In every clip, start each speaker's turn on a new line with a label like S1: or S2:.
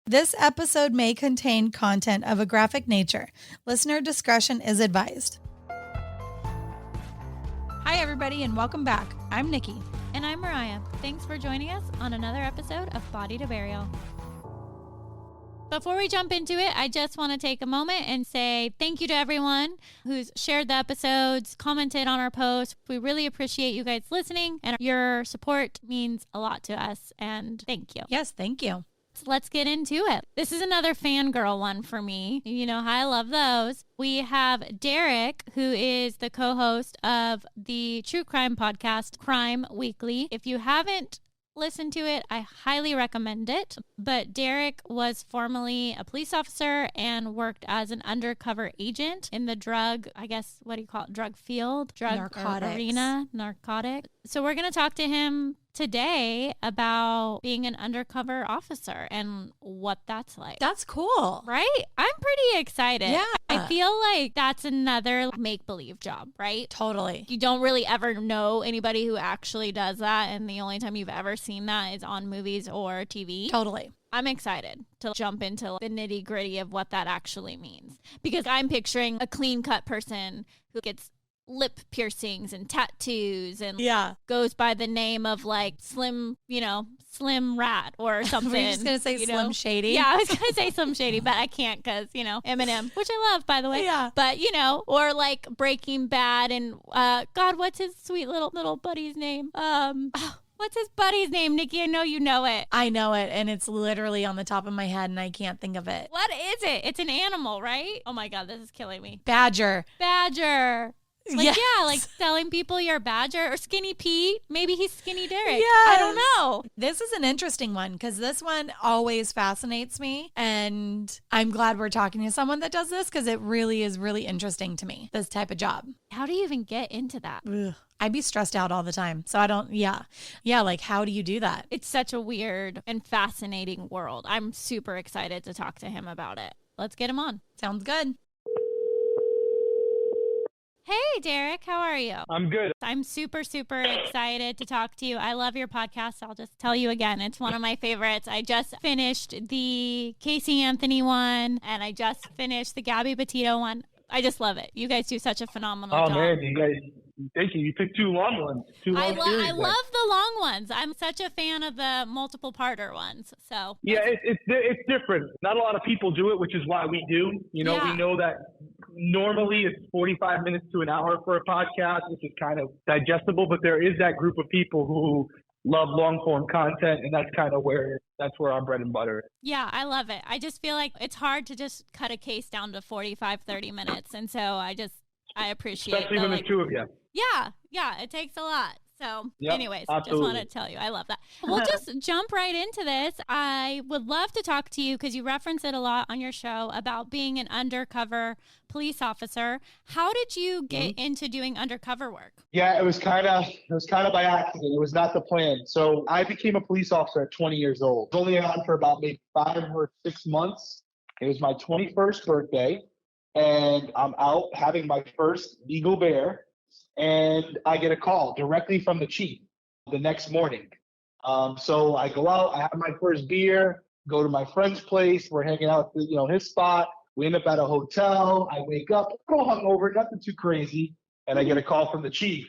S1: This episode may contain content of a graphic nature. Listener discretion is advised. Hi, everybody, and welcome back. I'm Nikki.
S2: And I'm Mariah. Thanks for joining us on another episode of Body to Burial. Before we jump into it, I just want to take a moment and say thank you to everyone who's shared the episodes, commented on our posts. We really appreciate you guys listening, and your support means a lot to us, and thank you.
S1: Yes, thank you.
S2: Let's get into it. This is another fangirl one for me. You know how I love those. We have Derrick, who is the co-host of the true crime podcast, Crime Weekly. If you haven't listened to it, I highly recommend it. But Derrick was formerly a police officer and worked as an undercover agent in the drug, I guess, what do you call it? Drug field?
S1: Narcotics.
S2: Arena? Narcotic. So we're going to talk to him today about being an undercover officer and what that's like.
S1: That's cool.
S2: Right? I'm pretty excited.
S1: Yeah.
S2: I feel like that's another make-believe job, right?
S1: Totally.
S2: You don't really ever know anybody who actually does that, and the only time you've ever seen that is on movies or TV.
S1: Totally.
S2: I'm excited to jump into the nitty-gritty of what that actually means, because I'm picturing a clean-cut person who gets lip piercings and tattoos and goes by the name of like Slim Rat or something.
S1: Were you just going to say Slim Shady?
S2: Yeah, I was going to say Slim Shady, but I can't because, Eminem, which I love, by the way.
S1: Yeah.
S2: But, or like Breaking Bad and, God, what's his sweet little buddy's name? What's his buddy's name, Nikki? I know you know it.
S1: I know it, and it's literally on the top of my head, and I can't think of it.
S2: What is it? It's an animal, right? Oh, my God, this is killing me.
S1: Badger.
S2: Like,
S1: yes.
S2: Yeah, like telling people you're Badger or Skinny Pete. Maybe he's Skinny Derrick.
S1: Yes.
S2: I don't know.
S1: This is an interesting one because this one always fascinates me. And I'm glad we're talking to someone that does this because it really is really interesting to me, this type of job.
S2: How do you even get into that?
S1: Ugh. I'd be stressed out all the time. So I don't, yeah, like how do you do that?
S2: It's such a weird and fascinating world. I'm super excited to talk to him about it. Let's get him on.
S1: Sounds good.
S2: Hey, Derrick, how are you?
S3: I'm good.
S2: I'm super, super excited to talk to you. I love your podcast. I'll just tell you again, it's one of my favorites. I just finished the Casey Anthony one, and I just finished the Gabby Petito one. I just love it. You guys do such a phenomenal job.
S3: Oh, man, you guys, thank you. You picked two long ones.
S2: I love the long ones. I'm such a fan of the multiple-parter ones. So
S3: yeah, it's different. Not a lot of people do it, which is why we do. We know that normally it's 45 minutes to an hour for a podcast, which is kind of digestible, but there is that group of people who love long-form content, and that's where our bread and butter is.
S2: Yeah, I love it. I just feel like it's hard to just cut a case down to 45, 30 minutes, and so I appreciate it.
S3: Especially when there's two of you.
S2: Yeah, it takes a lot. So anyways,
S3: absolutely.
S2: Just wanted to tell you, I love that. We'll just jump right into this. I would love to talk to you because you reference it a lot on your show about being an undercover police officer. How did you get into doing undercover work?
S4: Yeah, it was kind of by accident. It was not the plan. So I became a police officer at 20 years old. I was only on for about maybe 5 or 6 months. It was my 21st birthday, and I'm out having my first legal bear. And I get a call directly from the chief the next morning. So I go out, I have my first beer, go to my friend's place. We're hanging out at his spot. We end up at a hotel. I wake up, go hungover, nothing too crazy. And I get a call from the chief.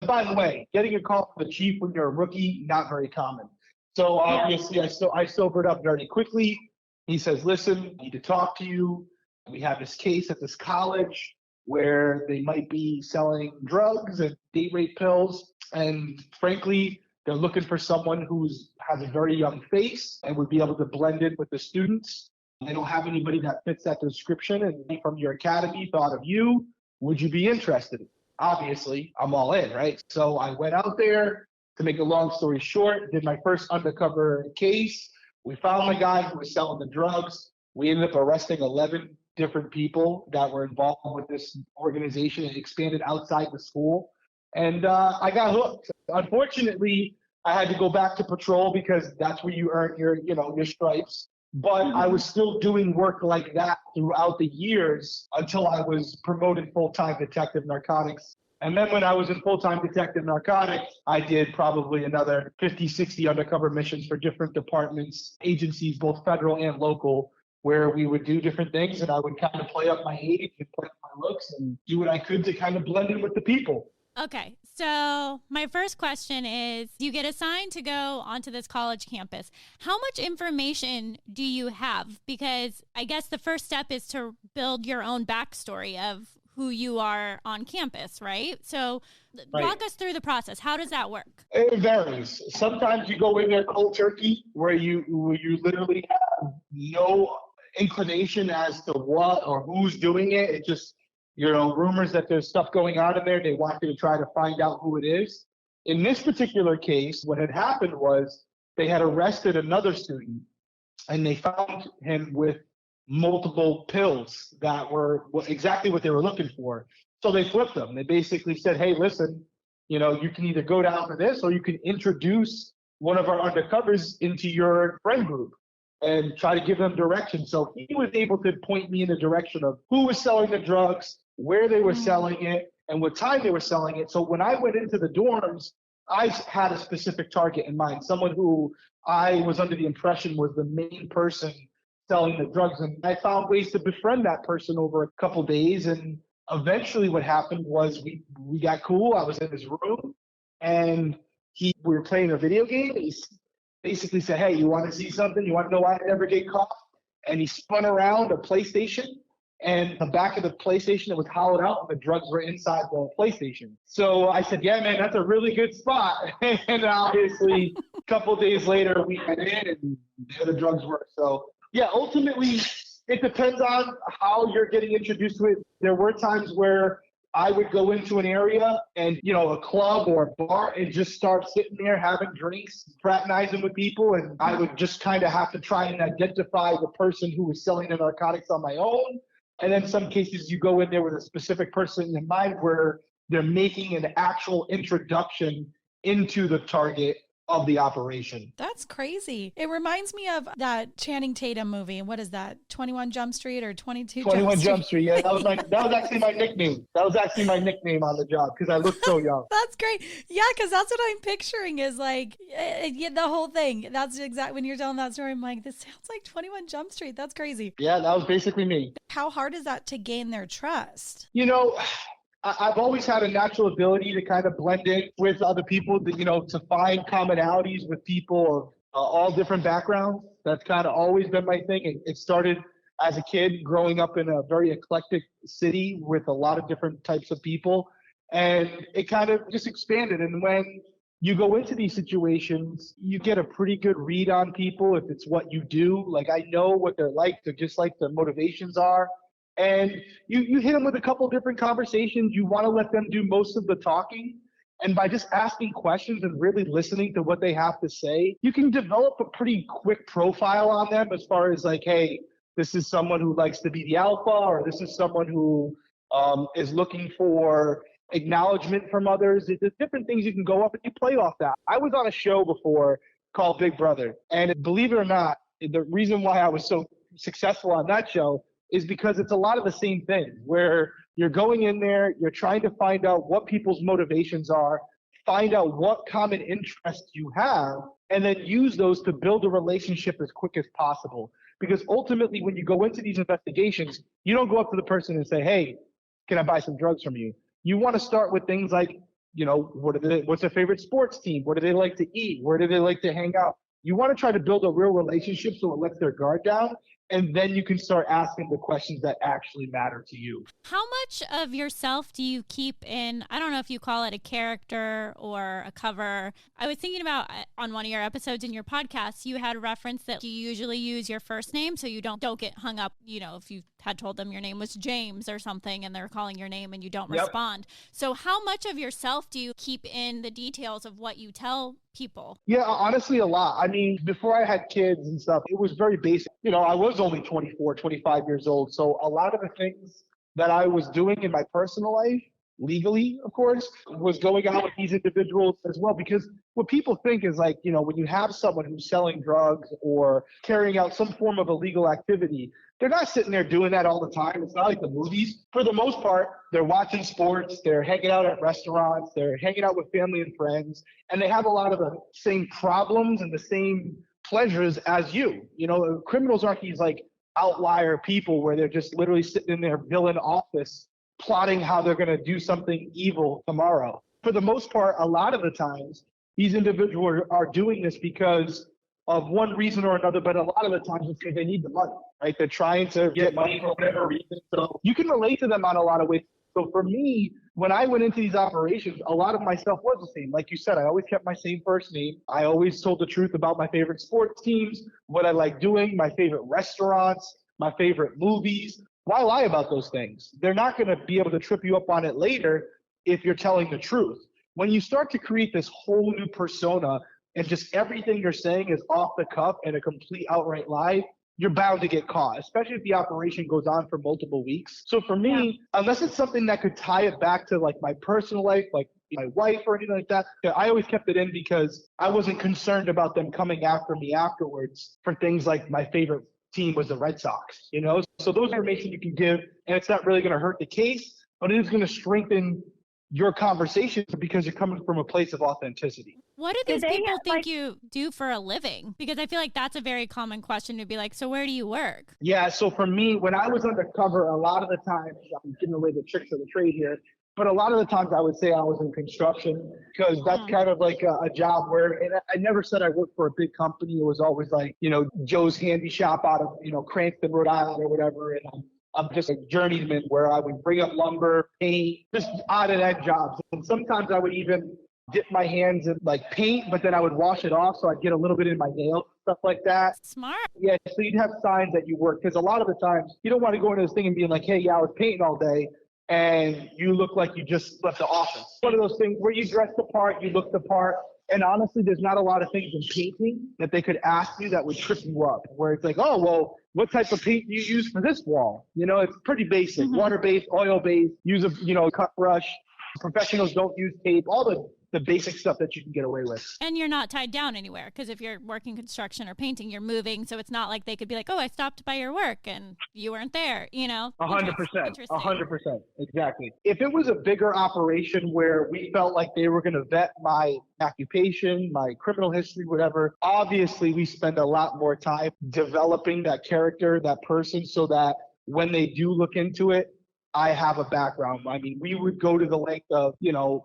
S4: By the way, getting a call from the chief when you're a rookie, not very common. So obviously I sobered up very quickly. He says, listen, I need to talk to you. We have this case at this college where they might be selling drugs and date rape pills. And frankly, they're looking for someone who has a very young face and would be able to blend in with the students. They don't have anybody that fits that description. And from your academy, thought of you. Would you be interested? Obviously, I'm all in, right? So I went out there. To make a long story short, did my first undercover case. We found the guy who was selling the drugs. We ended up arresting 11 different people that were involved with this organization and expanded outside the school. And I got hooked. Unfortunately, I had to go back to patrol because that's where you earn your stripes. But I was still doing work like that throughout the years until I was promoted full-time detective narcotics And then when I was in full-time detective narcotics, I did probably another 50, 60 undercover missions for different departments, agencies, both federal and local, where we would do different things. And I would kind of play up my age and play up my looks and do what I could to kind of blend in with the people.
S2: Okay, so my first question is, you get assigned to go onto this college campus. How much information do you have? Because I guess the first step is to build your own backstory of who you are on campus, right? So walk us through the process. How does that work?
S4: It varies. Sometimes you go in there cold turkey, where you literally have no inclination as to what or who's doing it. It just, rumors that there's stuff going on in there. They want you to try to find out who it is. In this particular case, what had happened was they had arrested another student, and they found him with multiple pills that were exactly what they were looking for. So they flipped them. They basically said, hey, listen, you can either go down for this, or you can introduce one of our undercovers into your friend group and try to give them direction. So he was able to point me in the direction of who was selling the drugs, where they were selling it, and what time they were selling it. So when I went into the dorms, I had a specific target in mind, someone who I was under the impression was the main person selling the drugs. And I found ways to befriend that person over a couple of days. And eventually what happened was we got cool. I was in his room, and we were playing a video game. And he basically said, hey, you want to see something? You want to know why I never get caught? And he spun around a PlayStation, and the back of the PlayStation, it was hollowed out, and the drugs were inside the PlayStation. So I said, yeah, man, that's a really good spot. And obviously a couple of days later, we went in, and there the drugs were. So yeah, ultimately, it depends on how you're getting introduced to it. There were times where I would go into an area and, a club or a bar, and just start sitting there having drinks, fraternizing with people. And I would just kind of have to try and identify the person who was selling the narcotics on my own. And then some cases you go in there with a specific person in mind where they're making an actual introduction into the target of the operation.
S1: That's crazy. It reminds me of that Channing Tatum movie. What is that? 21 Jump Street or 22
S4: 21 Jump Street. Yeah, that was actually my nickname. That was actually my nickname on the job because I look so young.
S1: That's great. Yeah, because that's what I'm picturing is like the whole thing. That's exactly when you're telling that story. I'm like, this sounds like 21 Jump Street. That's crazy.
S4: Yeah, that was basically me.
S1: How hard is that to gain their trust?
S4: I've always had a natural ability to kind of blend in with other people, to find commonalities with people of all different backgrounds. That's kind of always been my thing. It started as a kid growing up in a very eclectic city with a lot of different types of people. And it kind of just expanded. And when you go into these situations, you get a pretty good read on people if it's what you do. Like, I know what they're like. They're just like their motivations are. And you hit them with a couple different conversations. You want to let them do most of the talking. And by just asking questions and really listening to what they have to say, you can develop a pretty quick profile on them as far as like, hey, this is someone who likes to be the alpha, or this is someone who is looking for acknowledgement from others. There's different things you can go up and you play off that. I was on a show before called Big Brother. And believe it or not, the reason why I was so successful on that show is because it's a lot of the same thing where you're going in there, you're trying to find out what people's motivations are, find out what common interests you have, and then use those to build a relationship as quick as possible. Because ultimately, when you go into these investigations, you don't go up to the person and say, hey, can I buy some drugs from you? You want to start with things like, what's their favorite sports team? What do they like to eat? Where do they like to hang out? You want to try to build a real relationship so it lets their guard down. And then you can start asking the questions that actually matter to you.
S2: How much of yourself do you keep in, I don't know if you call it a character or a cover. I was thinking about on one of your episodes in your podcast, you had a reference that you usually use your first name so you don't get hung up, if you had told them your name was James or something and they're calling your name and you don't respond. So how much of yourself do you keep in the details of what you tell people?
S4: Yeah, honestly, a lot. I mean, before I had kids and stuff, it was very basic. I was only 24, 25 years old. So a lot of the things that I was doing in my personal life, legally, of course, was going out with these individuals as well. Because what people think is like, when you have someone who's selling drugs or carrying out some form of illegal activity, they're not sitting there doing that all the time. It's not like the movies. For the most part, they're watching sports, they're hanging out at restaurants, they're hanging out with family and friends, and they have a lot of the same problems and the same pleasures as you. Criminals aren't these like outlier people where they're just literally sitting in their villain office plotting how they're going to do something evil tomorrow. For the most part, a lot of the times, these individuals are doing this because of one reason or another, but a lot of the times it's because they need the money, right? They're trying to get money for whatever reason. So you can relate to them on a lot of ways. So for me, when I went into these operations, a lot of my stuff was the same. Like you said, I always kept my same first name. I always told the truth about my favorite sports teams, what I like doing, my favorite restaurants, my favorite movies. Why lie about those things? They're not going to be able to trip you up on it later if you're telling the truth. When you start to create this whole new persona and just everything you're saying is off the cuff and a complete outright lie, you're bound to get caught, especially if the operation goes on for multiple weeks. So for me, unless it's something that could tie it back to like my personal life, like my wife or anything like that, I always kept it in because I wasn't concerned about them coming after me afterwards for things like my favorite team was the Red Sox, So those information you can give, and it's not really going to hurt the case, but it is going to strengthen your conversation because you're coming from a place of authenticity.
S2: What do these people think you do for a living? Because I feel like that's a very common question to be like, so where do you work?
S4: Yeah, so for me, when I was undercover, a lot of the times, I'm giving away the tricks of the trade here, but a lot of the times I would say I was in construction because that's kind of like a job where, and I never said I worked for a big company. It was always like, Joe's Handy Shop out of, Cranston, Rhode Island or whatever. And I'm just a journeyman where I would bring up lumber, paint, just odd and end jobs. And sometimes I would even dip my hands in like paint, but then I would wash it off so I'd get a little bit in my nails, stuff like that.
S2: Smart.
S4: Yeah, so you'd have signs that you work because a lot of the times you don't want to go into this thing and being like, hey, yeah, I was painting all day. And you look like you just left the office. One of those things where you dress the part, you look the part. And honestly, there's not a lot of things in painting that they could ask you that would trip you up, where it's like, oh, well, what type of paint do you use for this wall? It's pretty basic, water-based, oil-based, use a cut brush. Professionals don't use tape, all the basic stuff that you can get away with.
S2: And you're not tied down anywhere because if you're working construction or painting, you're moving. So it's not like they could be like, oh, I stopped by your work and you weren't there,
S4: 100%. 100%. Exactly. If it was a bigger operation where we felt like they were going to vet my occupation, my criminal history, whatever, obviously we spend a lot more time developing that character, that person, so that when they do look into it, I have a background. I mean, we would go to the length of,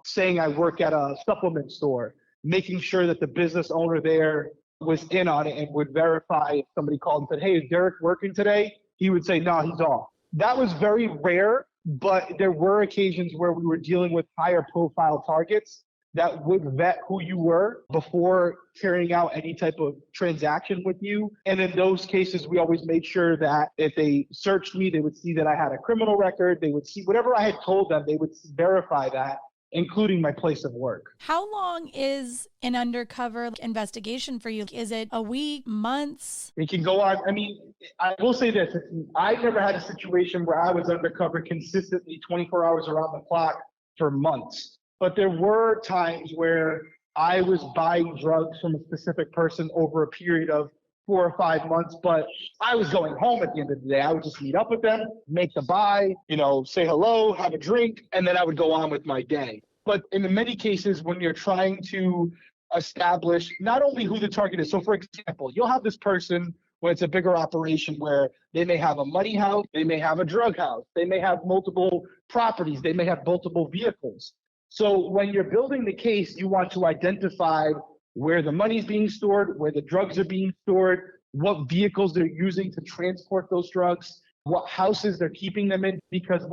S4: saying I work at a supplement store, making sure that the business owner there was in on it and would verify if somebody called and said, hey, is Derrick working today? He would say, no, he's off. That was very rare, but there were occasions where we were dealing with higher profile targets that would vet who you were before carrying out any type of transaction with you. And in those cases, we always made sure that if they searched me, they would see that I had a criminal record. They would see whatever I had told them, they would verify that, including my place of work.
S1: How long is an undercover investigation for you? Is it a week, months?
S4: It can go on. I mean, I will say this. I never had a situation where I was undercover consistently 24 hours around the clock for months. But there were times where I was buying drugs from a specific person over a period of 4 or 5 months, but I was going home at the end of the day. I would just meet up with them, make the buy, say hello, have a drink, and then I would go on with my day. But in many cases, when you're trying to establish not only who the target is, so for example, you'll have this person when it's a bigger operation where they may have a money house, they may have a drug house, they may have multiple properties, they may have multiple vehicles. So when you're building the case, you want to identify where the money's being stored, where the drugs are being stored, what vehicles they're using to transport those drugs, what houses they're keeping them in, because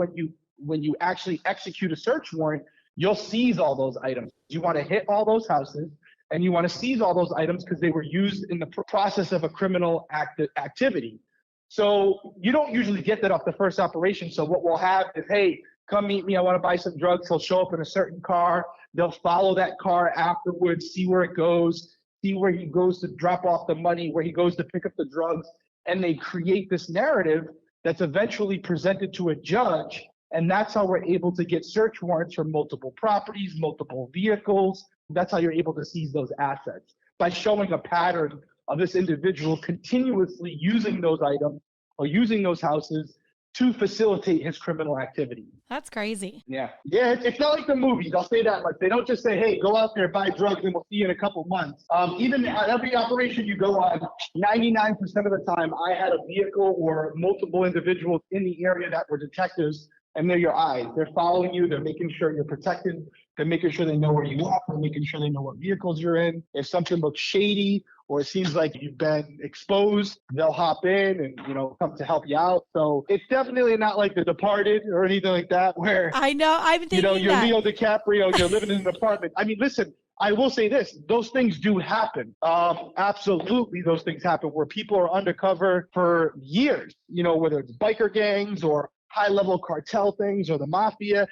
S4: when you actually execute a search warrant, you'll seize all those items. You want to hit all those houses and you want to seize all those items because they were used in the process of a criminal activity. So you don't usually get that off the first operation. So what we'll have is, hey, come meet me, I want to buy some drugs. He'll show up in a certain car. They'll follow that car afterwards, see where it goes, see where he goes to drop off the money, where he goes to pick up the drugs. And they create this narrative that's eventually presented to a judge And that's how we're able to get search warrants for multiple properties, multiple vehicles. That's how you're able to seize those assets, by showing a pattern of this individual continuously using those items or using those houses to facilitate his criminal activity.
S1: That's crazy.
S4: Yeah, it's not like the movies. I'll say that much. They don't just say, hey, go out there, buy drugs, and we'll see you in a couple months. Even at every operation you go on, 99% of the time, I had a vehicle or multiple individuals in the area that were detectives, and they're your eyes. They're following you. They're making sure you're protected. They're making sure they know where you are. They're making sure they know what vehicles you're in. If something looks shady or it seems like you've been exposed, they'll hop in and, come to help you out. So it's definitely not like The Departed or anything like that where,
S1: I know, I'm thinking
S4: you're
S1: that.
S4: Leo DiCaprio, you're living in an apartment. I mean, listen, I will say this, those things do happen. Absolutely, those things happen where people are undercover for years, whether it's biker gangs or high-level cartel things or the mafia.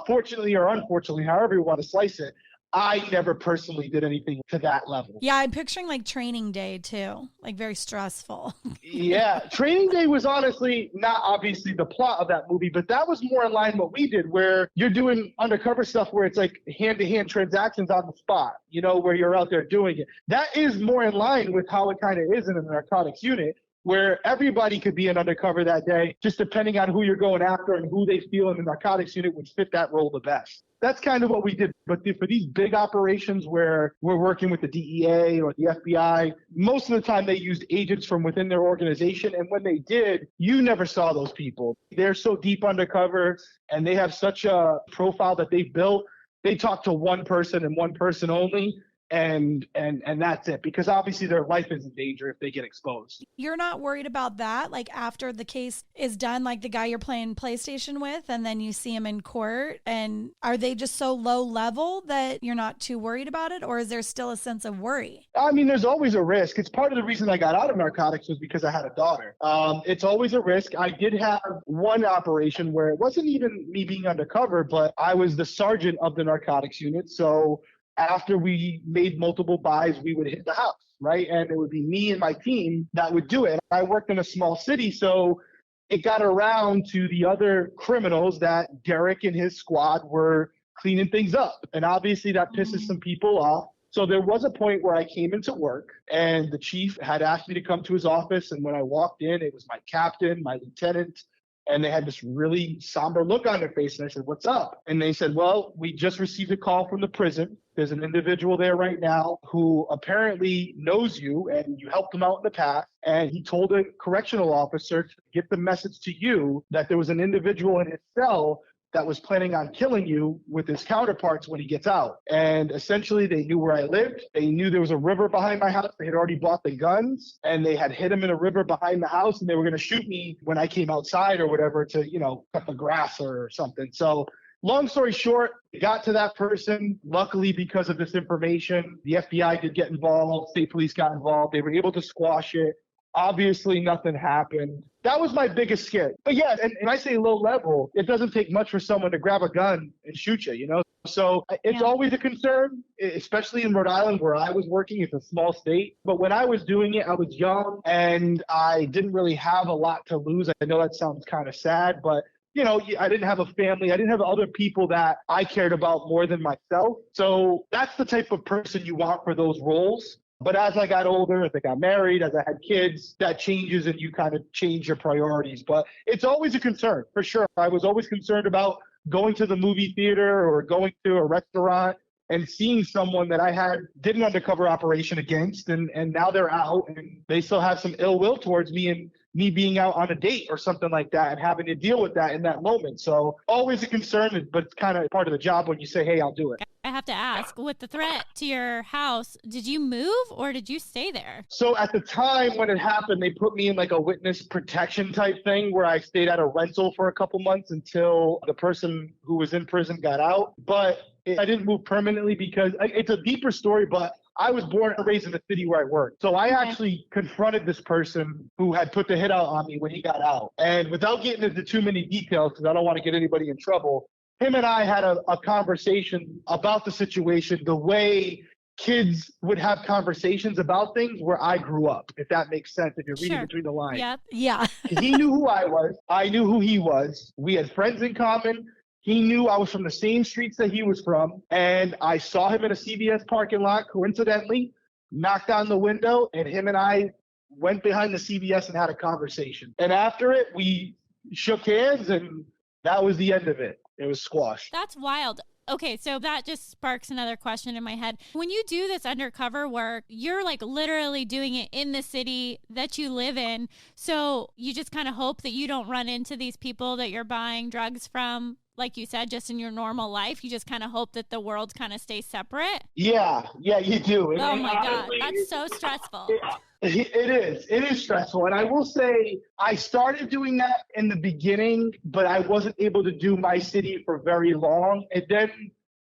S4: Fortunately or unfortunately, however you want to slice it, I never personally did anything to that level.
S1: Yeah, I'm picturing like Training Day too, like very stressful.
S4: Yeah, Training Day was honestly not obviously the plot of that movie, but that was more in line with what we did, where you're doing undercover stuff where it's like hand-to-hand transactions on the spot, where you're out there doing it. That is more in line with how it kind of is in a narcotics unit, where everybody could be an undercover that day, just depending on who you're going after and who they feel in the narcotics unit would fit that role the best. That's kind of what we did. But for these big operations where we're working with the DEA or the FBI, most of the time they used agents from within their organization. And when they did, you never saw those people. They're so deep undercover and they have such a profile that they've built. They talk to one person and one person only. And that's it, because obviously their life is in danger if they get exposed.
S1: You're not worried about that? Like after the case is done, like the guy you're playing PlayStation with, and then you see him in court, and are they just so low level that you're not too worried about it? Or is there still a sense of worry?
S4: I mean, there's always a risk. It's part of the reason I got out of narcotics was because I had a daughter. It's always a risk. I did have one operation where it wasn't even me being undercover, but I was the sergeant of the narcotics unit. So after we made multiple buys, we would hit the house, right? And it would be me and my team that would do it. I worked in a small city, so it got around to the other criminals that Derrick and his squad were cleaning things up. And obviously that pisses some people off. So there was a point where I came into work and the chief had asked me to come to his office. And when I walked in, it was my captain, my lieutenant, and they had this really somber look on their face. And I said, what's up? And they said, well, we just received a call from the prison. There's an individual there right now who apparently knows you and you helped him out in the past. And he told a correctional officer to get the message to you that there was an individual in his cell that was planning on killing you with his counterparts when he gets out. And essentially they knew where I lived. They knew there was a river behind my house. They had already bought the guns and they had hid him in a river behind the house, and they were going to shoot me when I came outside or whatever to, cut the grass or something. So long story short, it got to that person. Luckily, because of this information, the FBI did get involved. State police got involved. They were able to squash it. Obviously, nothing happened. That was my biggest scare. But yeah, and I say low level, it doesn't take much for someone to grab a gun and shoot you, So it's always a concern, especially in Rhode Island where I was working. It's a small state. But when I was doing it, I was young and I didn't really have a lot to lose. I know that sounds kind of sad, but I didn't have a family. I didn't have other people that I cared about more than myself. So that's the type of person you want for those roles. But as I got older, as I got married, as I had kids, that changes and you kind of change your priorities. But it's always a concern, for sure. I was always concerned about going to the movie theater or going to a restaurant and seeing someone that I did an undercover operation against, and now they're out and they still have some ill will towards me and me being out on a date or something like that and having to deal with that in that moment. So always a concern, but it's kind of part of the job when you say, hey, I'll do it.
S2: I have to ask, with the threat to your house, did you move or did you stay there?
S4: So at the time when it happened, they put me in like a witness protection type thing where I stayed at a rental for a couple months until the person who was in prison got out. But I didn't move permanently because it's a deeper story, but I was born and raised in the city where I worked. So I actually confronted this person who had put the hit out on me when he got out. And without getting into too many details, because I don't want to get anybody in trouble, him and I had a conversation about the situation, the way kids would have conversations about things where I grew up, if that makes sense, if you're reading
S2: Sure.
S4: between the lines.
S2: Yep.
S1: Yeah.
S4: He knew who I was. I knew who he was. We had friends in common. He knew I was from the same streets that he was from. And I saw him in a CBS parking lot, coincidentally, knocked on the window, and him and I went behind the CBS and had a conversation. And after it, we shook hands, and that was the end of it. It was squashed.
S2: That's wild. Okay, so that just sparks another question in my head. When you do this undercover work, you're like literally doing it in the city that you live in. So you just kind of hope that you don't run into these people that you're buying drugs from, like you said, just in your normal life. You just kind of hope that the world kind of stays separate.
S4: Yeah, you do.
S2: Oh my God, that's so stressful.
S4: It is stressful. And I will say, I started doing that in the beginning, but I wasn't able to do my city for very long. It then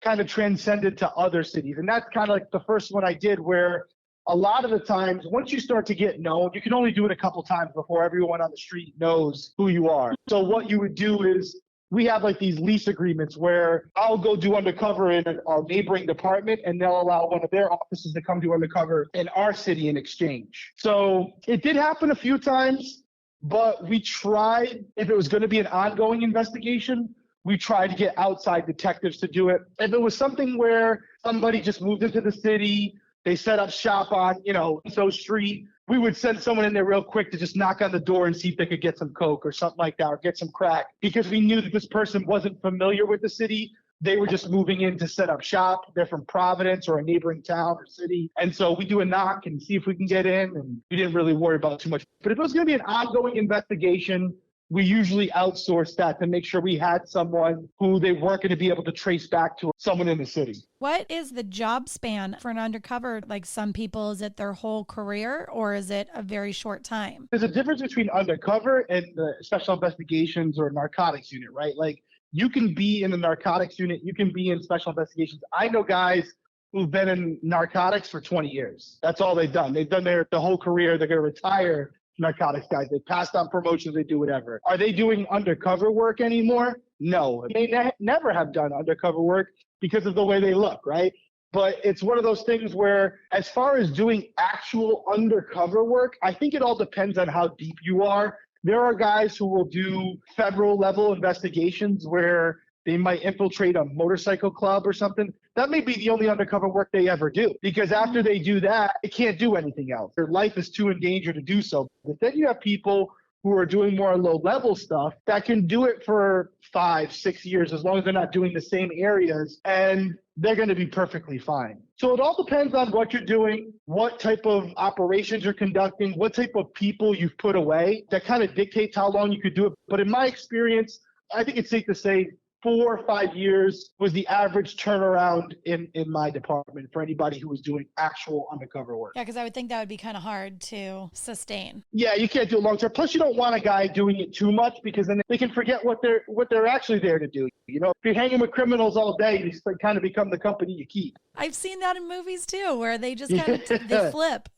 S4: kind of transcended to other cities. And that's kind of like the first one I did, where a lot of the times, once you start to get known, you can only do it a couple times before everyone on the street knows who you are. So what you would do is, we have like these lease agreements where I'll go do undercover in our neighboring department, and they'll allow one of their offices to come do undercover in our city in exchange. So it did happen a few times, but we tried, if it was going to be an ongoing investigation, we tried to get outside detectives to do it. If it was something where somebody just moved into the city, they set up shop on, so street, we would send someone in there real quick to just knock on the door and see if they could get some coke or something like that, or get some crack, because we knew that this person wasn't familiar with the city. They were just moving in to set up shop. They're from Providence or a neighboring town or city. And so we do a knock and see if we can get in, and we didn't really worry about it too much. But if it was going to be an ongoing investigation, we usually outsource that to make sure we had someone who they weren't going to be able to trace back to someone in the city.
S1: What is the job span for an undercover? Like some people, is it their whole career or is it a very short time?
S4: There's a difference between undercover and the special investigations or narcotics unit, right? Like you can be in the narcotics unit, you can be in special investigations. I know guys who've been in narcotics for 20 years. That's all they've done. They've done their whole career. They're going to retire. Narcotics guys, they passed on promotions, they do whatever. Are they doing undercover work anymore? No, they never have done undercover work because of the way they look, right? But it's one of those things where, as far as doing actual undercover work, I think it all depends on how deep you are. There are guys who will do federal level investigations where they might infiltrate a motorcycle club or something. That may be the only undercover work they ever do, because after they do that, they can't do anything else. Their life is too in danger to do so. But then you have people who are doing more low-level stuff that can do it for 5-6 years, as long as they're not doing the same areas, and they're going to be perfectly fine. So it all depends on what you're doing, what type of operations you're conducting, what type of people you've put away. That kind of dictates how long you could do it. But in my experience, I think it's safe to say 4 or 5 years was the average turnaround in my department for anybody who was doing actual undercover work.
S1: Yeah, because I would think that would be kind of hard to sustain.
S4: Yeah, you can't do it long term. Plus, you don't want a guy doing it too much, because then they can forget what they're actually there to do. If you're hanging with criminals all day, you kind of become the company you keep.
S1: I've seen that in movies too, where they just kind of they flip.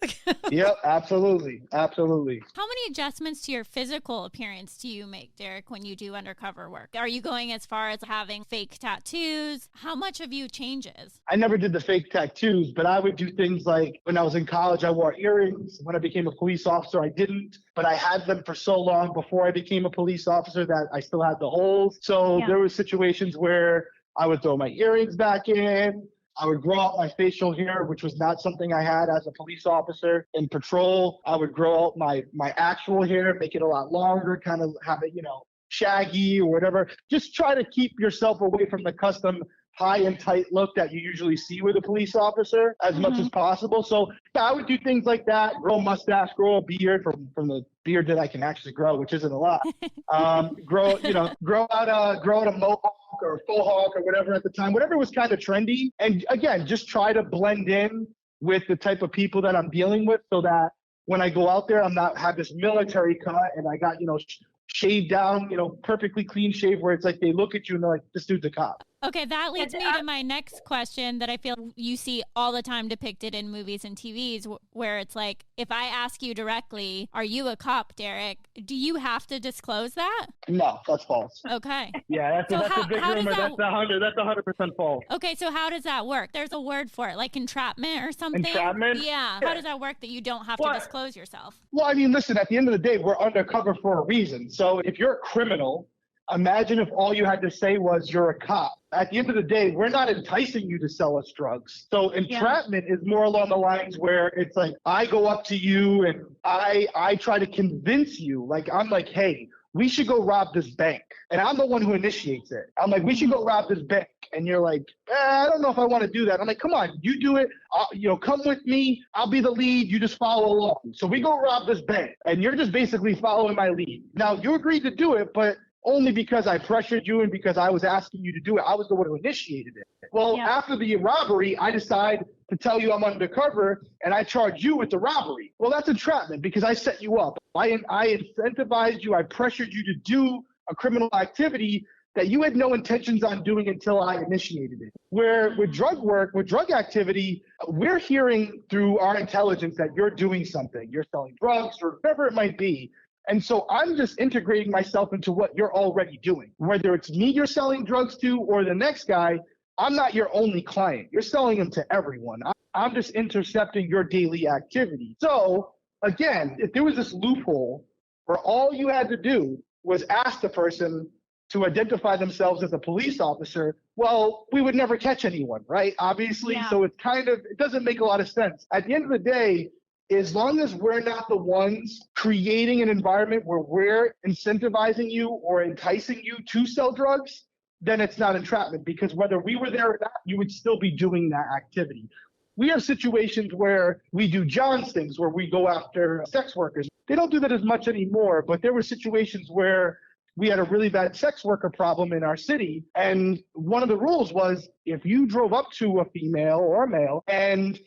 S4: Yep, absolutely.
S2: How many adjustments to your physical appearance do you make, Derrick, when you do undercover work? Are you going as far as having fake tattoos? How much of you changes?
S4: I never did the fake tattoos, but I would do things like, when I was in college, I wore earrings. When I became a police officer, I didn't, but I had them for so long before I became a police officer that I still had the holes. So there were situations where I would throw my earrings back in. I would grow out my facial hair, which was not something I had as a police officer. In patrol, I would grow out my actual hair, make it a lot longer, kind of have it, shaggy or whatever. Just try to keep yourself away from the custom high and tight look that you usually see with a police officer as much as possible. So I would do things like that, grow a mustache, grow a beard from the beard that I can actually grow, which isn't a lot. Grow out a mohawk or a faux hawk or whatever at the time, whatever was kind of trendy. And again, just try to blend in with the type of people that I'm dealing with, so that when I go out there, I'm not have this military cut and I got, shaved down, perfectly clean shave, where it's like they look at you and they're like, this dude's a cop.
S2: Okay, that leads me to my next question that I feel you see all the time depicted in movies and TVs, where it's like, if I ask you directly, are you a cop, Derrick? Do you have to disclose that?
S4: No, that's false.
S2: Okay.
S3: Yeah, that's a big rumor. That's 100% false.
S2: Okay, so how does that work? There's a word for it, like entrapment or something?
S3: Entrapment?
S2: Yeah. How does that work that you don't have to disclose yourself?
S4: Well, I mean, listen, at the end of the day, we're undercover for a reason. So if you're a criminal, imagine if all you had to say was you're a cop. At the end of the day, we're not enticing you to sell us drugs. So entrapment is more along the lines where it's like, I go up to you and I try to convince you. Like, I'm like, hey, we should go rob this bank. And I'm the one who initiates it. I'm like, we should go rob this bank. And you're like, I don't know if I want to do that. I'm like, come on, you do it. Come with me. I'll be the lead. You just follow along. So we go rob this bank. And you're just basically following my lead. Now, you agreed to do it, but only because I pressured you and because I was asking you to do it. I was the one who initiated it. Well, after the robbery, I decide to tell you I'm undercover and I charge you with the robbery. Well, that's entrapment because I set you up. I incentivized you. I pressured you to do a criminal activity that you had no intentions on doing until I initiated it. Where with drug activity, we're hearing through our intelligence that you're doing something. You're selling drugs or whatever it might be. And so I'm just integrating myself into what you're already doing. Whether it's me you're selling drugs to or the next guy, I'm not your only client. You're selling them to everyone. I'm just intercepting your daily activity. So again, if there was this loophole where all you had to do was ask the person to identify themselves as a police officer, well, we would never catch anyone, right? Obviously. Yeah. So it doesn't make a lot of sense. At the end of the day, as long as we're not the ones creating an environment where we're incentivizing you or enticing you to sell drugs, then it's not entrapment, because whether we were there or not, you would still be doing that activity. We have situations where we do John's things, where we go after sex workers. They don't do that as much anymore, but there were situations where we had a really bad sex worker problem in our city. And one of the rules was if you drove up to a female or a male and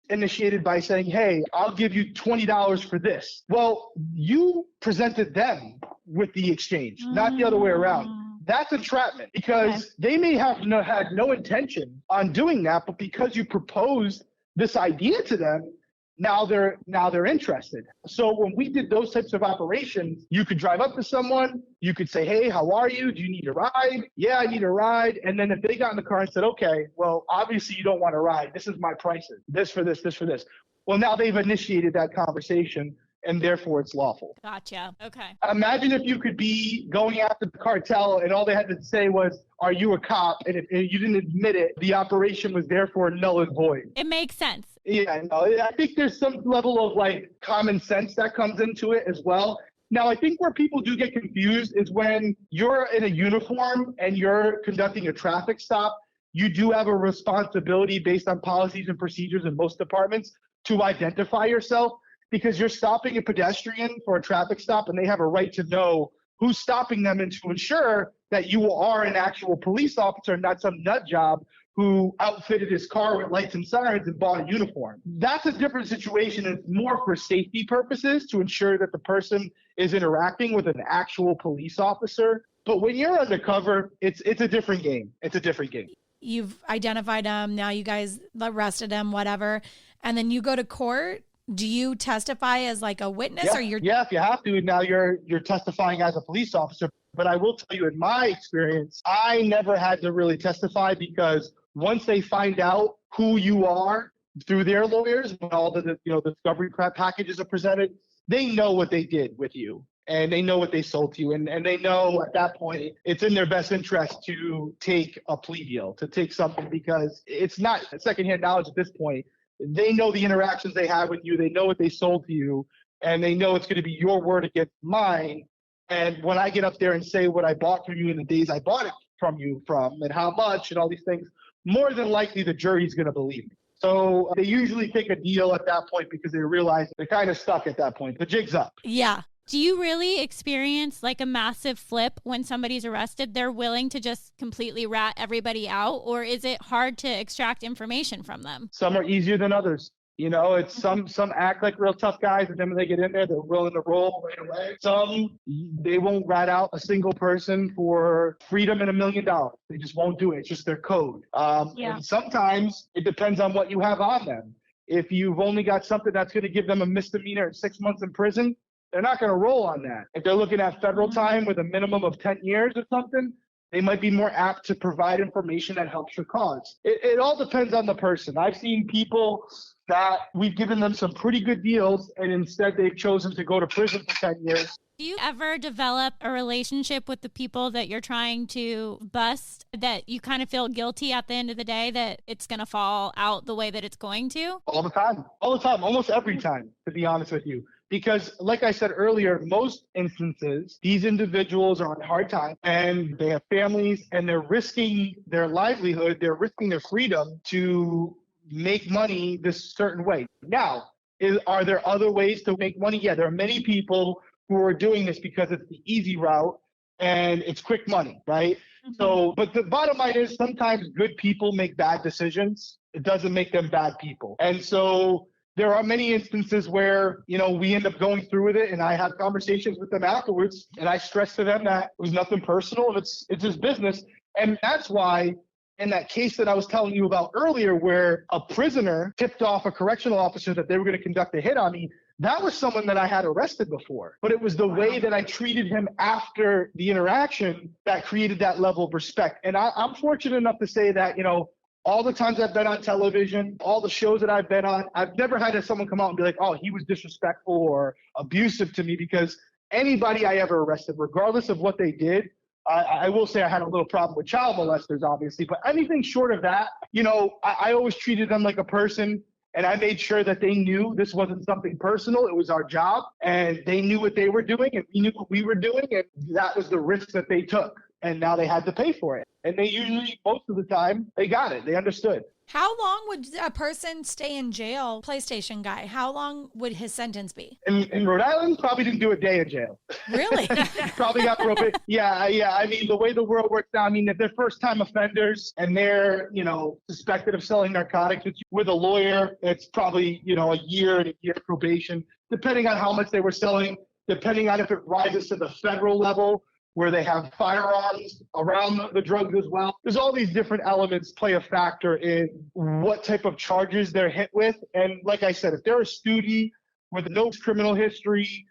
S4: initiated by saying, hey, I'll give you $20 for this. Well, you presented them with the exchange, not the other way around. That's entrapment because they may have had no intention on doing that, but because you proposed this idea to them, now they're interested. So when we did those types of operations, you could drive up to someone, you could say, hey, how are you? Do you need a ride? Yeah, I need a ride. And then if they got in the car and said, okay, well, obviously you don't want a ride. This is my prices. This for this, this for this. Well, now they've initiated that conversation and therefore it's lawful.
S2: Gotcha. Okay.
S4: Imagine if you could be going after the cartel and all they had to say was, are you a cop? And if you didn't admit it, the operation was therefore null and void.
S2: It makes sense.
S4: Yeah, no, I think there's some level of like common sense that comes into it as well. Now, I think where people do get confused is when you're in a uniform and you're conducting a traffic stop, you do have a responsibility based on policies and procedures in most departments to identify yourself, because you're stopping a pedestrian for a traffic stop and they have a right to know who's stopping them and to ensure that you are an actual police officer, not some nut job who outfitted his car with lights and sirens and bought a uniform. That's a different situation. It's more for safety purposes to ensure that the person is interacting with an actual police officer. But when you're undercover, it's a different game. It's a different game.
S1: You've identified him. Now you guys arrested him, whatever. And then you go to court. Do you testify as like a witness or you're?
S4: Yeah, if you have to, now you're testifying as a police officer. But I will tell you, in my experience, I never had to really testify because once they find out who you are through their lawyers, when all the discovery packages are presented, they know what they did with you and they know what they sold to you. And they know at that point, it's in their best interest to take a plea deal, to take something, because it's not secondhand knowledge at this point. They know the interactions they had with you. They know what they sold to you, and they know it's going to be your word against mine. And when I get up there and say what I bought from you in the days I bought it from you and how much and all these things, more than likely the jury's going to believe me. So they usually take a deal at that point because they realize they're kind of stuck at that point. The jig's up.
S1: Yeah.
S2: Do you really experience like a massive flip when somebody's arrested? They're willing to just completely rat everybody out, or is it hard to extract information from them?
S4: Some are easier than others. It's some act like real tough guys, and then when they get in there, they're willing to roll right away. Some, they won't rat out a single person for freedom and $1 million. They just won't do it. It's just their code. And sometimes it depends on what you have on them. If you've only got something that's going to give them a misdemeanor and 6 months in prison, they're not going to roll on that. If they're looking at federal time with a minimum of 10 years or something, they might be more apt to provide information that helps your cause. It all depends on the person. I've seen people that we've given them some pretty good deals, and instead they've chosen to go to prison for 10 years.
S2: Do you ever develop a relationship with the people that you're trying to bust that you kind of feel guilty at the end of the day that it's going to fall out the way that it's going to?
S4: All the time, almost every time, to be honest with you. Because like I said earlier, most instances, these individuals are on hard time and they have families and they're risking their livelihood, they're risking their freedom to make money this certain way. Now, are there other ways to make money? Yeah, there are many people who are doing this because it's the easy route and it's quick money, right? Mm-hmm. So, but the bottom line is sometimes good people make bad decisions. It doesn't make them bad people. And so there are many instances where, we end up going through with it, and I have conversations with them afterwards, and I stress to them that it was nothing personal. It's just business. And that's why in that case that I was telling you about earlier, where a prisoner tipped off a correctional officer that they were going to conduct a hit on me, that was someone that I had arrested before. But it was the way that I treated him after the interaction that created that level of respect. And I'm fortunate enough to say that, all the times I've been on television, all the shows that I've been on, I've never had someone come out and be like, oh, he was disrespectful or abusive to me, because anybody I ever arrested, regardless of what they did, I will say I had a little problem with child molesters, obviously, but anything short of that, I always treated them like a person, and I made sure that they knew this wasn't something personal. It was our job, and they knew what they were doing, and we knew what we were doing, and that was the risk that they took. And now they had to pay for it. And they usually, most of the time, they got it. They understood.
S1: How long would a person stay in jail, PlayStation guy? How long would his sentence be?
S4: In Rhode Island, probably didn't do a day in jail.
S1: Really?
S4: Probably got probation. Yeah. I mean, the way the world works now, if they're first-time offenders and they're, suspected of selling narcotics with a lawyer, it's probably, a year and a year probation, depending on how much they were selling, depending on if it rises to the federal level, where they have firearms around the drugs as well. There's all these different elements play a factor in what type of charges they're hit with. And like I said, if they're a student with no criminal history,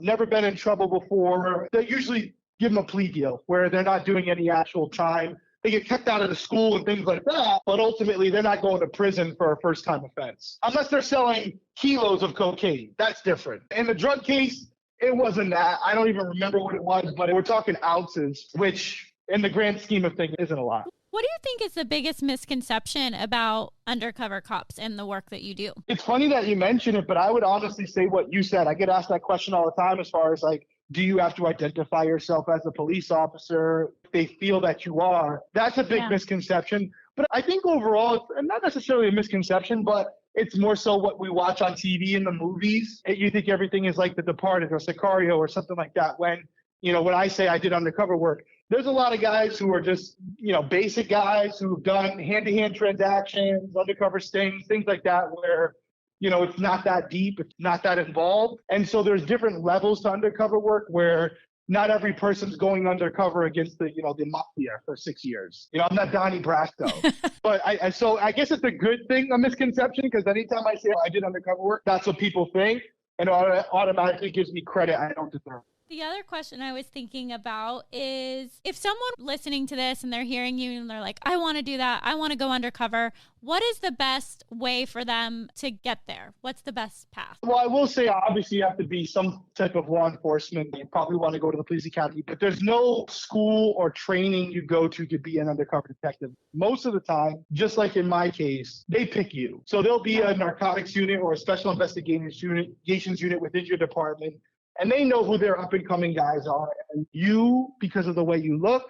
S4: never been in trouble before, they usually give them a plea deal where they're not doing any actual time. They get kicked out of the school and things like that, but ultimately they're not going to prison for a first-time offense. Unless they're selling kilos of cocaine. That's different. In the drug case, it wasn't that. I don't even remember what it was, but we're talking ounces, which in the grand scheme of things isn't a lot.
S2: What do you think is the biggest misconception about undercover cops and the work that you do?
S4: It's funny that you mention it, but I would honestly say what you said. I get asked that question all the time as far as do you have to identify yourself as a police officer? If they feel that you are. That's a big misconception. But I think overall, it's not necessarily a misconception, but it's more so what we watch on TV in the movies. You think everything is like The Departed or Sicario or something like that. When I say I did undercover work, there's a lot of guys who are just, basic guys who've done hand-to-hand transactions, undercover stings, things like that, where, it's not that deep, it's not that involved. And so there's different levels to undercover work where not every person's going undercover against the mafia for 6 years. I'm not Donnie Brasco. But I guess it's a good thing, a misconception, because anytime I say I did undercover work, that's what people think, and it automatically gives me credit I don't deserve.
S2: The other question I was thinking about is if someone listening to this and they're hearing you and they're like, I want to do that, I want to go undercover, what is the best way for them to get there? What's the best path?
S4: Well, I will say, obviously, you have to be some type of law enforcement. You probably want to go to the police academy, but there's no school or training you go to be an undercover detective. Most of the time, just like in my case, they pick you. So there'll be a narcotics unit or a special investigations unit within your department, and they know who their up-and-coming guys are. And you, because of the way you look,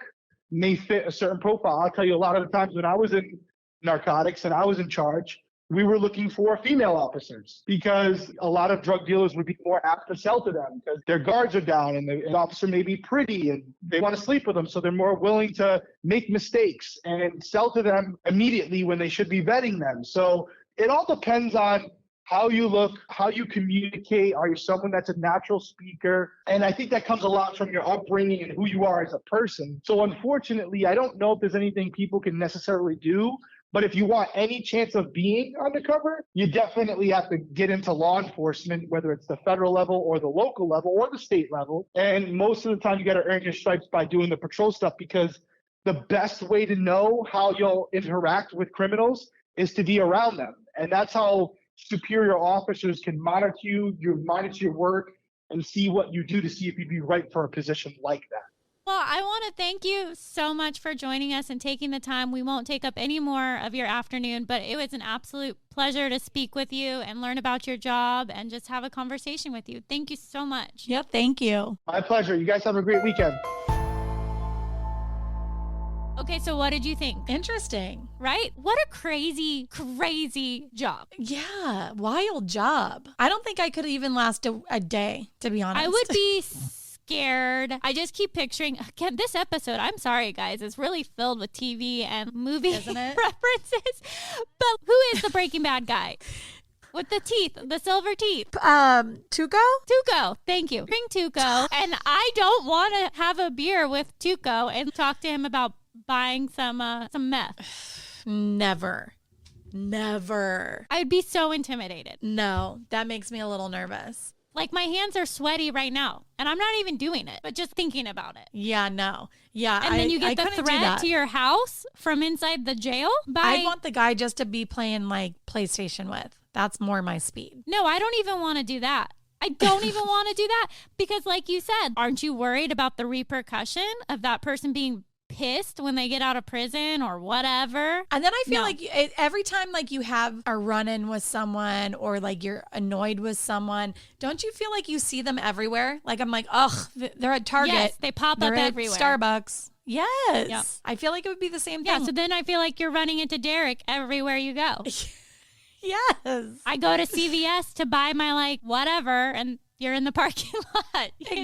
S4: may fit a certain profile. I'll tell you, a lot of the times when I was in narcotics and I was in charge, we were looking for female officers because a lot of drug dealers would be more apt to sell to them because their guards are down and the officer may be pretty and they want to sleep with them. So they're more willing to make mistakes and sell to them immediately when they should be vetting them. So It all depends on how you look, how you communicate. Are you someone that's a natural speaker? And I think that comes a lot from your upbringing and who you are as a person. So unfortunately, I don't know if there's anything people can necessarily do. But if you want any chance of being undercover, you definitely have to get into law enforcement, whether it's the federal level or the local level or the state level. And most of the time, you got to earn your stripes by doing the patrol stuff, because the best way to know how you'll interact with criminals is to be around them. And that's how superior officers can monitor your work, and see what you do to see if you'd be right for a position like that.
S2: Well, I want to thank you so much for joining us and taking the time. We won't take up any more of your afternoon, but it was an absolute pleasure to speak with you and learn about your job and just have a conversation with you. Thank you so much.
S1: Yep, thank you.
S4: My pleasure. You guys have a great weekend.
S2: Okay, so what did you think?
S1: Interesting.
S2: Right? What a crazy, crazy job.
S1: Yeah, wild job. I don't think I could even last a day, to be honest.
S2: I would be scared. I just keep picturing, again, this episode, I'm sorry guys, is really filled with TV and movie
S1: Isn't it?
S2: references. But who is the Breaking Bad guy? With the teeth, the silver teeth.
S1: Tuco?
S2: Tuco, thank you. Bring Tuco. And I don't want to have a beer with Tuco and talk to him about buying some meth.
S1: Never.
S2: I'd be so intimidated.
S1: No, that makes me a little nervous.
S2: Like, my hands are sweaty right now, and I'm not even doing it, but just thinking about it.
S1: Yeah, no. Yeah,
S2: And then you
S1: I
S2: get the
S1: couldn't do
S2: threat
S1: that.
S2: to your house from inside the jail.
S1: I want the guy just to be playing like PlayStation with. That's more my speed.
S2: No, I don't even want to do that. I don't even want to do that because, like you said, aren't you worried about the repercussion of that person being pissed when they get out of prison or whatever?
S1: And then I feel like every time like you have a run-in with someone or like you're annoyed with someone, don't you feel like you see them everywhere? Like I'm like, ugh, they're at Target.
S2: Yes, they pop
S1: they're
S2: up
S1: at
S2: everywhere.
S1: Starbucks. Yes.
S2: Yep.
S1: I feel like it would be the same
S2: Yeah,
S1: thing.
S2: so then I feel like you're running into Derrick everywhere you go.
S1: Yes.
S2: I go to CVS to buy my like whatever and you're in the parking lot. you know?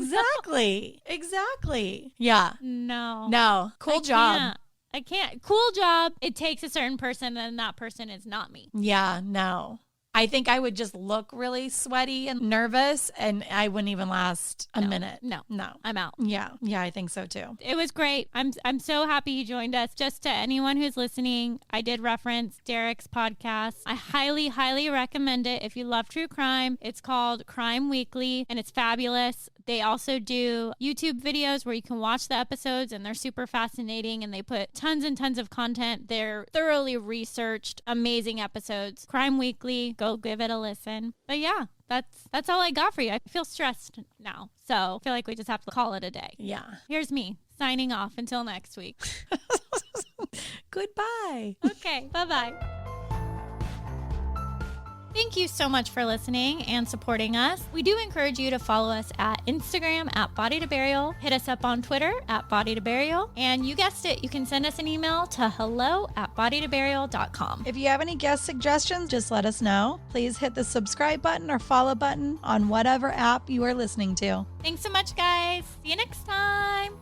S1: Exactly. Yeah.
S2: No.
S1: No. Cool job.
S2: I can't. Cool job. It takes a certain person and that person is not me.
S1: Yeah, no. I think I would just look really sweaty and nervous and I wouldn't even last a minute.
S2: No.
S1: No.
S2: I'm out.
S1: Yeah. Yeah, I think so too.
S2: It was great. I'm so happy you joined us. Just to anyone who's listening, I did reference Derrick's podcast. I highly, highly recommend it if you love true crime. It's called Crime Weekly and it's fabulous. They also do YouTube videos where you can watch the episodes and they're super fascinating and they put tons and tons of content. They're thoroughly researched, amazing episodes. Crime Weekly, go give it a listen. But yeah, that's all I got for you. I feel stressed now. So I feel like we just have to call it a day.
S1: Yeah.
S2: Here's me signing off until next week.
S1: Goodbye.
S2: Okay, bye-bye. Thank you so much for listening and supporting us. We do encourage you to follow us at Instagram at Body to Burial. Hit us up on Twitter at Body to Burial. And you guessed it, you can send us an email to hello@bodytoburial.com.
S1: If you have any guest suggestions, just let us know. Please hit the subscribe button or follow button on whatever app you are listening to.
S2: Thanks so much, guys. See you next time.